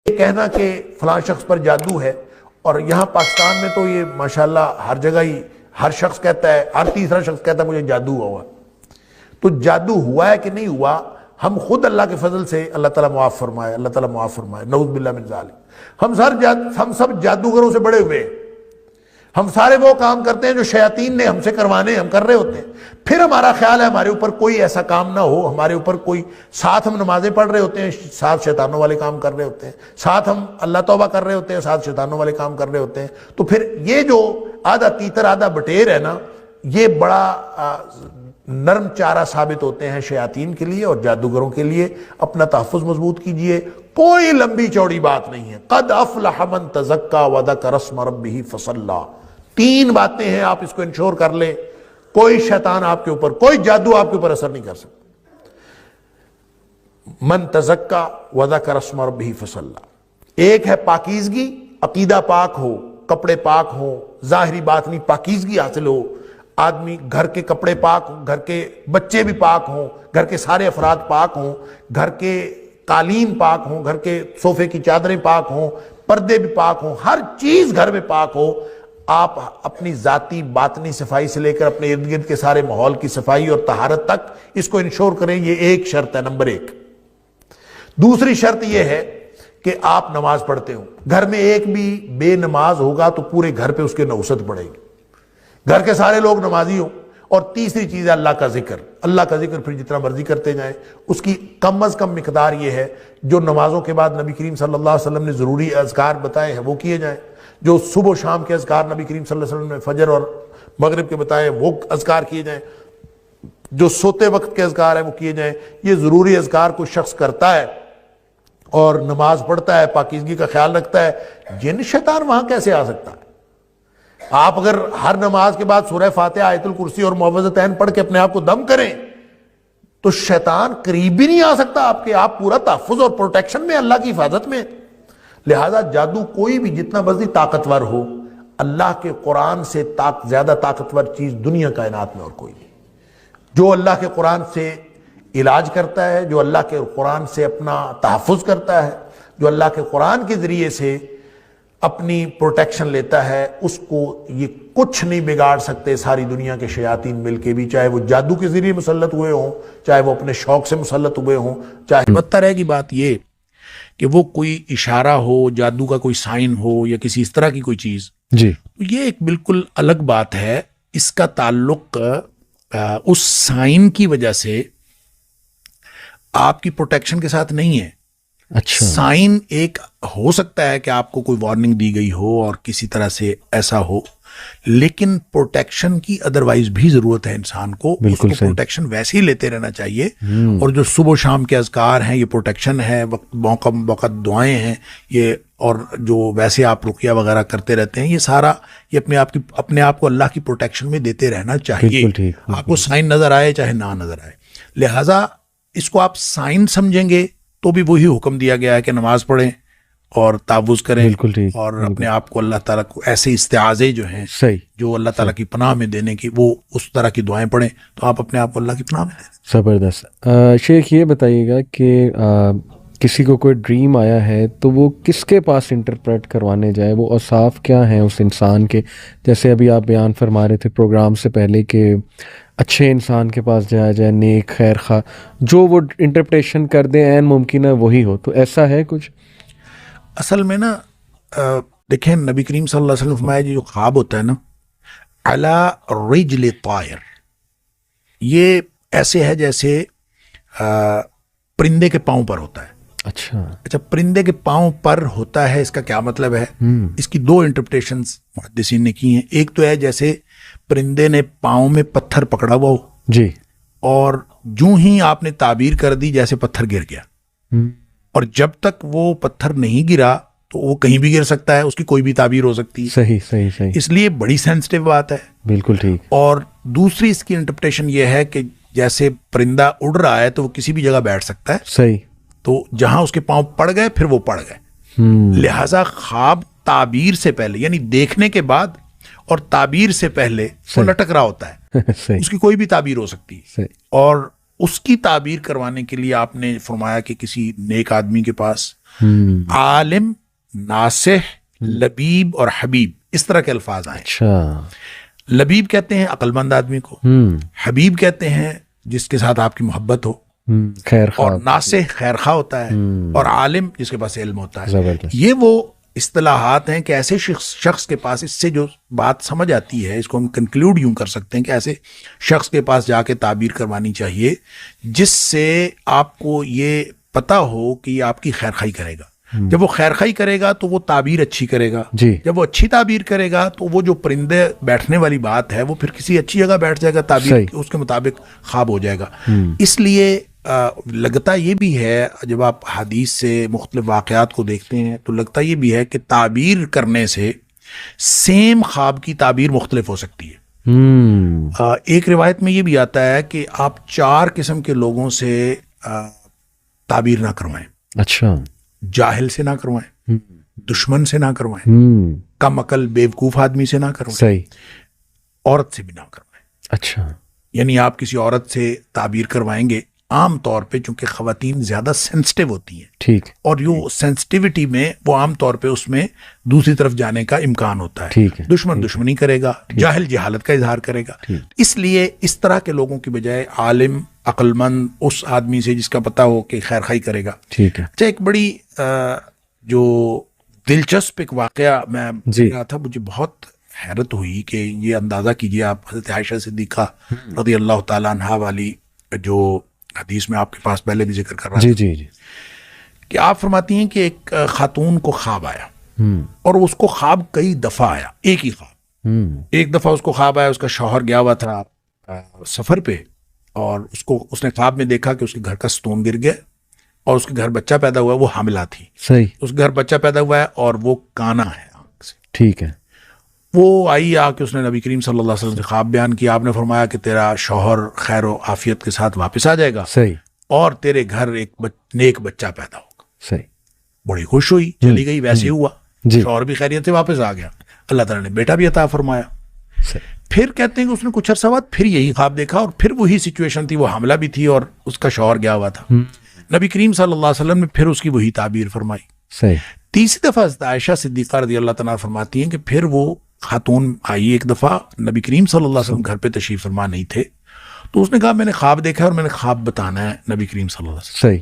یہ کہنا کہ فلاں شخص پر جادو ہے، اور یہاں پاکستان میں تو یہ ماشاءاللہ ہر جگہ ہی ہر شخص کہتا ہے، ہر تیسرا شخص کہتا ہے مجھے جادو ہوا۔ تو جادو ہوا ہے کہ نہیں ہوا، ہم خود اللہ کے فضل سے اللہ تعالیٰ معاف فرمائے، اللہ تعالیٰ معاف فرمائے، نعوذ باللہ من ذالک، ہم سب جادوگروں سے بڑے ہوئے ہیں۔ ہم سارے وہ کام کرتے ہیں جو شیاطین نے ہم سے کروانے ہم کر رہے ہوتے ہیں، پھر ہمارا خیال ہے ہمارے اوپر کوئی ایسا کام نہ ہو، ہمارے اوپر کوئی، ساتھ ہم نمازیں پڑھ رہے ہوتے ہیں، ساتھ شیطانوں والے کام کر رہے ہوتے ہیں، ساتھ ہم اللہ توبہ کر رہے ہوتے ہیں، ساتھ شیطانوں والے کام کر رہے ہوتے ہیں۔ تو پھر یہ جو آدھا تیتر آدھا بٹیر ہے نا، یہ بڑا نرم چارہ ثابت ہوتے ہیں شیاطین کے لیے اور جادوگروں کے لیے۔ اپنا تحفظ مضبوط کیجئے، کوئی لمبی چوڑی بات نہیں ہے۔ قد افلح من تزکا وذکر اسم ربہ فصلی، 3 باتیں ہیں، آپ اس کو انشور کر لیں، کوئی شیطان آپ کے اوپر، کوئی جادو آپ کے اوپر اثر نہیں کر سکتا۔ من تزکا وذکر اسم ربہ فصلی، ایک ہے پاکیزگی، عقیدہ پاک ہو، کپڑے پاک ہوں، ظاہری باطنی پاکیزگی حاصل ہو، آدمی گھر کے کپڑے پاک ہوں، گھر کے بچے بھی پاک ہوں، گھر کے سارے افراد پاک ہوں، گھر کے قالین پاک ہوں، گھر کے صوفے کی چادریں پاک ہوں، پردے بھی پاک ہوں، ہر چیز گھر میں پاک ہو۔ آپ اپنی ذاتی باطنی صفائی سے لے کر اپنے ارد گرد کے سارے ماحول کی صفائی اور طہارت تک اس کو انشور کریں، یہ ایک شرط ہے، نمبر 1۔ دوسری شرط یہ ہے کہ آپ نماز پڑھتے ہوں، گھر میں ایک بھی بے نماز ہوگا تو پورے گھر پہ اس کے نوست پڑے گی، گھر کے سارے لوگ نمازی ہوں۔ اور تیسری چیز ہے اللہ کا ذکر، اللہ کا ذکر پھر جتنا مرضی کرتے جائیں، اس کی کم از کم مقدار یہ ہے جو نمازوں کے بعد نبی کریم صلی اللہ علیہ وسلم نے ضروری اذکار بتائے ہیں وہ کیے جائیں، جو صبح و شام کے اذکار نبی کریم صلی اللہ علیہ وسلم نے فجر اور مغرب کے بتائے وہ اذکار کیے جائیں، جو سوتے وقت کے اذکار ہیں وہ کیے جائیں۔ یہ ضروری اذکار کوئی شخص کرتا ہے اور نماز پڑھتا ہے، پاکیزگی کا خیال رکھتا ہے، جن شیطان وہاں کیسے آ سکتا ہے؟ آپ اگر ہر نماز کے بعد سورہ فاتحہ، آیت الکرسی اور معوذتین پڑھ کے اپنے آپ کو دم کریں تو شیطان قریب بھی نہیں آ سکتا آپ کے، آپ پورا تحفظ اور پروٹیکشن میں، اللہ کی حفاظت میں۔ لہذا جادو کوئی بھی جتنا مرضی طاقتور ہو، اللہ کے قرآن سے زیادہ طاقتور چیز دنیا کائنات میں اور کوئی نہیں۔ جو اللہ کے قرآن سے علاج کرتا ہے، جو اللہ کے قرآن سے اپنا تحفظ کرتا ہے، جو اللہ کے قرآن کے ذریعے سے اپنی پروٹیکشن لیتا ہے، اس کو یہ کچھ نہیں بگاڑ سکتے ساری دنیا کے شیاطین مل کے بھی، چاہے وہ جادو کے ذریعے مسلط ہوئے ہوں، چاہے وہ اپنے شوق سے مسلط ہوئے ہوں، چاہے بدتر ہے کی بات یہ کہ وہ کوئی اشارہ ہو، جادو کا کوئی سائن ہو یا کسی اس طرح کی کوئی چیز، جی یہ ایک بالکل الگ بات ہے۔ اس کا تعلق اس سائن کی وجہ سے آپ کی پروٹیکشن کے ساتھ نہیں ہے۔ اچھا، سائن ایک ہو سکتا ہے کہ آپ کو کوئی وارننگ دی گئی ہو اور کسی طرح سے ایسا ہو، لیکن پروٹیکشن کی ادروائز بھی ضرورت ہے انسان کو، اس کو پروٹیکشن ویسے ہی لیتے رہنا چاہیے۔ اور جو صبح و شام کے اذکار ہیں یہ پروٹیکشن ہے، موقع وقت دعائیں ہیں یہ، اور جو ویسے آپ رقیہ وغیرہ کرتے رہتے ہیں، یہ سارا یہ اپنے آپ کو اللہ کی پروٹیکشن میں دیتے رہنا چاہیے، آپ کو سائن نظر آئے چاہے نہ نظر آئے۔ لہٰذا اس کو آپ سائن سمجھیں گے تو بھی وہی حکم دیا گیا ہے کہ نماز پڑھیں اور تعوذ کریں، اور اپنے آپ کو اللہ تعالیٰ کو ایسے استعاذے جو ہیں جو اللہ تعالیٰ کی پناہ میں دینے کی، وہ اس طرح کی دعائیں پڑھیں تو آپ اپنے آپ کو اللہ کی پناہ میں دیں۔ زبردست۔ شیخ یہ بتائیے گا کہ کسی کو کوئی ڈریم آیا ہے تو وہ کس کے پاس انٹرپریٹ کروانے جائے، وہ اوصاف کیا ہیں اس انسان کے؟ جیسے ابھی آپ بیان فرما رہے تھے پروگرام سے پہلے کہ اچھے انسان کے پاس جایا جائے، نیک خیر خواہ، جو وہ انٹرپریٹیشن کر دیں عین ممکن ہے وہی ہو، تو ایسا ہے کچھ؟ اصل میں نا دیکھیں نبی کریم صلی اللہ علیہ وسلم فرمایا جو خواب ہوتا ہے نا، علی رجل طائر، یہ ایسے ہے جیسے پرندے کے پاؤں پر ہوتا ہے۔ اچھا، پرندے کے پاؤں پر ہوتا ہے، اس کا کیا مطلب ہے؟ اس کی 2 انٹرپریٹیشنز محدثین نے کی ہیں۔ ایک تو ہے جیسے پرندے نے پاؤں میں پتھر پکڑا ہوا ہو، جی، اور جو ہی آپ نے تعبیر کر دی جیسے پتھر گر گیا، اور جب تک وہ پتھر نہیں گرا تو وہ کہیں بھی گر سکتا ہے، اس کی کوئی بھی تعبیر ہو سکتی ہے۔ صحیح، اس لیے بڑی سینسٹیو بات ہے، بالکل ٹھیک۔ اور دوسری اس کی انٹرپریٹیشن یہ ہے کہ جیسے پرندہ اڑ رہا ہے تو وہ کسی بھی جگہ بیٹھ سکتا ہے، صحیح، تو جہاں اس کے پاؤں پڑ گئے پھر وہ پڑ گئے۔ لہٰذا خواب تعبیر سے پہلے، یعنی دیکھنے کے بعد اور تعبیر سے پہلے وہ لٹک رہا ہوتا ہے، اس کی کوئی بھی تعبیر ہو سکتی ہے، اور اس کی تعبیر کروانے کے لیے آپ نے فرمایا کہ کسی نیک آدمی کے پاس عالم، ناصح، لبیب اور حبیب، اس طرح کے الفاظ آئے. اچھا. لبیب کہتے ہیں عقل مند آدمی کو، حبیب کہتے ہیں جس کے ساتھ آپ کی محبت ہو، خیر اور خواہ. ناصح خیر خواہ ہوتا ہے، اور عالم جس کے پاس علم ہوتا ہے. زبردست. یہ وہ اصطلاحات ہیں کہ ایسے شخص کے پاس اس سے جو بات سمجھ آتی ہے، اس کو ہم کنکلوڈ یوں کر سکتے ہیں کہ ایسے شخص کے پاس جا کے تعبیر کروانی چاہیے جس سے آپ کو یہ پتہ ہو کہ یہ آپ کی خیر خواہی کرے گا. جب وہ خیر خواہی کرے گا تو وہ تعبیر اچھی کرے گا. جی. جب وہ اچھی تعبیر کرے گا تو وہ جو پرندے بیٹھنے والی بات ہے وہ پھر کسی اچھی جگہ بیٹھ جائے گا، تعبیر اس کے مطابق خواب ہو جائے گا. اس لیے لگتا یہ بھی ہے جب آپ حدیث سے مختلف واقعات کو دیکھتے ہیں تو لگتا یہ بھی ہے کہ تعبیر کرنے سے سیم خواب کی تعبیر مختلف ہو سکتی ہے. ایک روایت میں یہ بھی آتا ہے کہ آپ 4 قسم کے لوگوں سے تعبیر نہ کروائیں. اچھا. جاہل سے نہ کروائیں، دشمن سے نہ کروائیں، کم عقل بیوقوف آدمی سے نہ کروائیں، صحیح، عورت سے بھی نہ کروائیں. اچھا. یعنی آپ کسی عورت سے تعبیر کروائیں گے، عام طور پہ چونکہ خواتین زیادہ سینسٹیو ہوتی ہیں، ٹھیک، اور جو سینسٹیوٹی میں وہ عام طور پہ اس میں دوسری طرف جانے کا امکان ہوتا ہے. ٹھیک ہے. دشمن دشمنی کرے گا، جاہل جہالت کا اظہار کرے گا. اس لیے اس طرح کے لوگوں کی بجائے عالم، عقل مند اس آدمی سے جس کا پتہ ہو کہ خیر خواہی کرے گا. ٹھیک ہے. اچھا، ایک بڑی جو دلچسپ ایک واقعہ میں رہا تھا، مجھے بہت حیرت ہوئی کہ یہ اندازہ کیجئے آپ حضرت عائشہ صدیقہ رضی اللہ تعالیٰ عنہا والی جو حدیث میں آپ کے پاس پہلے بھی ذکر کر رہا جی جی جی، کہ آپ فرماتی ہیں کہ ایک خاتون کو خواب آیا، اور اس کو خواب کئی دفعہ آیا، ایک ہی خواب. ایک دفعہ اس کو خواب آیا، اس کا شوہر گیا ہوا تھا سفر پہ، اور اس نے خواب میں دیکھا کہ اس کے گھر کا ستون گر گیا اور اس کے گھر بچہ پیدا ہوا ہے، وہ حاملہ تھی. صحیح. اس کے گھر بچہ پیدا ہوا ہے اور وہ کانا ہے آنکھ سے. ٹھیک ہے. وہ آئی آ کے اس نے نبی کریم صلی اللہ علیہ وسلم سے خواب بیان کیا. آپ نے فرمایا کہ تیرا شوہر خیر و عافیت کے ساتھ واپس آ جائے گا، صحیح، اور تیرے گھر ایک نیک بچہ پیدا ہوگا. صحیح. بڑی خوش ہوئی، چلی گئی. ویسے ہوا، جی. شوہر بھی خیریت سے واپس آ گیا، اللہ تعالیٰ نے بیٹا بھی عطا فرمایا. پھر کہتے ہیں کہ اس نے کچھ عرصہ بعد پھر یہی خواب دیکھا، اور پھر وہی سچویشن تھی، وہ حاملہ بھی تھی اور اس کا شوہر گیا ہوا تھا. نبی کریم صلی اللہ علیہ وسلم نے پھر اس کی وہی تعبیر فرمائی. صحیح. تیسری دفعہ حضرت عائشہ صدیقہ رضی اللہ تعالیٰ فرماتی ہیں کہ پھر وہ خاتون آئی ایک دفعہ، نبی کریم صلی اللہ علیہ وسلم گھر پہ تشریف فرما نہیں تھے، تو اس نے کہا میں نے خواب دیکھا اور میں نے خواب بتانا ہے نبی کریم صلی اللہ علیہ وسلم. صحیح.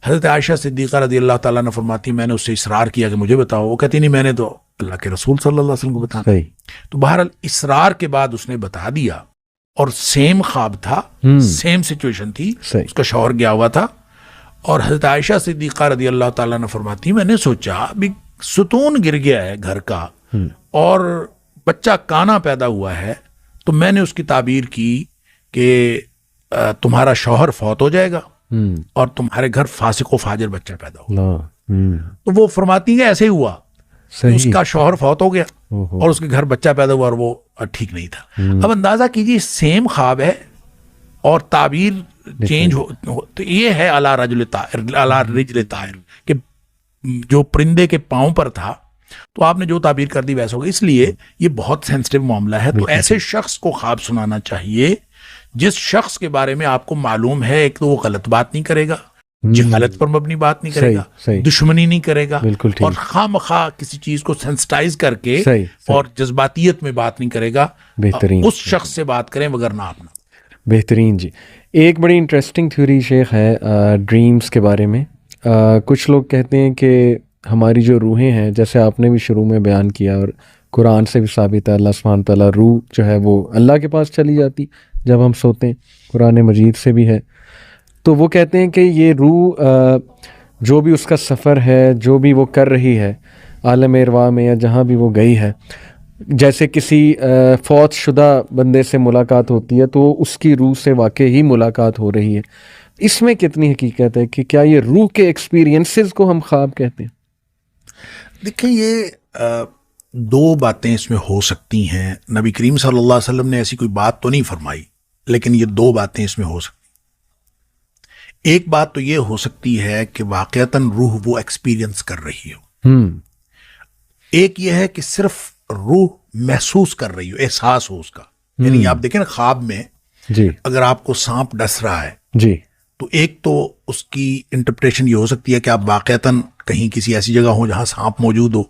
حضرت عائشہ صدیقہ رضی اللہ تعالیٰ نے فرماتی میں نے اس سے اصرار کیا کہ مجھے بتاؤ. وہ کہتی نہیں، میں نے تو اللہ کے رسول صلی اللہ علیہ وسلم کو بتانا. صحیح. تو بہرحال اصرار کے بعد اس نے بتا دیا، اور سیم خواب تھا، سیم سچویشن تھی. صحیح. اس کا شوہر گیا ہوا تھا، اور حضرت عائشہ صدیقہ رضی اللہ تعالیٰ نے فرماتی میں نے سوچا ابھی ستون گر گیا ہے گھر کا اور بچہ کانا پیدا ہوا ہے، تو میں نے اس کی تعبیر کی کہ تمہارا شوہر فوت ہو جائے گا اور تمہارے گھر فاسق و فاجر بچہ پیدا ہوگا. تو وہ فرماتی ہیں ایسے ہی ہوا، اس کا شوہر فوت ہو گیا اور اس کے گھر بچہ پیدا ہوا اور وہ ٹھیک نہیں تھا. اب اندازہ کیجیے سیم خواب ہے اور تعبیر چینج ہو، تو یہ ہے علی رجل طائر کہ جو پرندے کے پاؤں پر تھا تو آپ نے جو تعبیر کر دی ویسا ہوگا. اس لیے یہ بہت سینسٹیو معاملہ ہے. تو ایسے شخص کو خواب سنانا چاہیے جس شخص کے بارے میں آپ کو معلوم ہے ایک تو وہ غلط بات نہیں کرے گا، جہالت پر مبنی بات نہیں کرے گا، دشمنی نہیں کرے گا، اور خواہ مخواہ کسی چیز کو سینسٹائز کر کے اور جذباتیت میں بات نہیں کرے گا. بہترین اس شخص سے بات کریں وگرنہ آپ نہ. بہترین. جی، ایک بڑی انٹرسٹنگ تھیوری شیخ ہے ڈریمز کے بارے میں. کچھ لوگ کہتے ہیں کہ ہماری جو روحیں ہیں، جیسے آپ نے بھی شروع میں بیان کیا اور قرآن سے بھی ثابت ہے، اللہ سبحانہ تعالیٰ روح جو ہے وہ اللہ کے پاس چلی جاتی جب ہم سوتے ہیں، قرآن مجید سے بھی ہے. تو وہ کہتے ہیں کہ یہ روح جو بھی اس کا سفر ہے، جو بھی وہ کر رہی ہے عالم ارواح میں یا جہاں بھی وہ گئی ہے، جیسے کسی فوت شدہ بندے سے ملاقات ہوتی ہے تو اس کی روح سے واقعی ہی ملاقات ہو رہی ہے. اس میں کتنی حقیقت ہے کہ کیا یہ روح کے ایکسپیرینسز کو ہم خواب کہتے ہیں؟ دیکھیں، یہ دو باتیں اس میں ہو سکتی ہیں. نبی کریم صلی اللہ علیہ وسلم نے ایسی کوئی بات تو نہیں فرمائی، لیکن یہ دو باتیں اس میں ہو سکتی. ایک بات تو یہ ہو سکتی ہے کہ واقعتاً روح وہ ایکسپیرینس کر رہی ہو. ایک یہ ہے کہ صرف روح محسوس کر رہی ہو، احساس ہو اس کا. یعنی آپ دیکھیں نا، خواب میں جی اگر آپ کو سانپ ڈس رہا ہے جی تو ایک تو اس کی انٹرپریشن یہ ہو سکتی ہے کہ آپ واقعتاً کہیں کسی ایسی جگہ ہو جہاں سانپ موجود ہو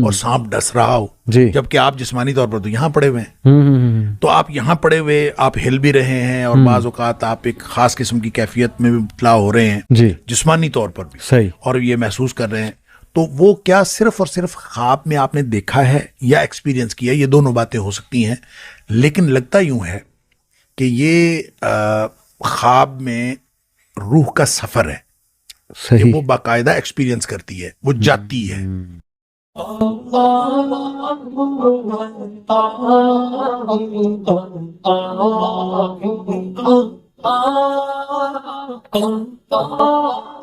اور سانپ ڈس رہا ہو، جی، جبکہ آپ جسمانی طور پر تو یہاں پڑے ہوئے ہیں، تو آپ یہاں پڑے ہوئے آپ ہل بھی رہے ہیں اور بعض اوقات آپ ایک خاص قسم کی کیفیت میں بھی مبتلا ہو رہے ہیں جی، جسمانی طور پر بھی، صحیح، اور یہ محسوس کر رہے ہیں، تو وہ کیا صرف اور صرف خواب میں آپ نے دیکھا ہے یا ایکسپیرینس کیا؟ یہ دونوں باتیں ہو سکتی ہیں، لیکن لگتا یوں ہے کہ یہ خواب میں روح کا سفر ہے کہ صحیح، وہ باقاعدہ ایکسپیرینس کرتی ہے، وہ جاتی ہے. Allah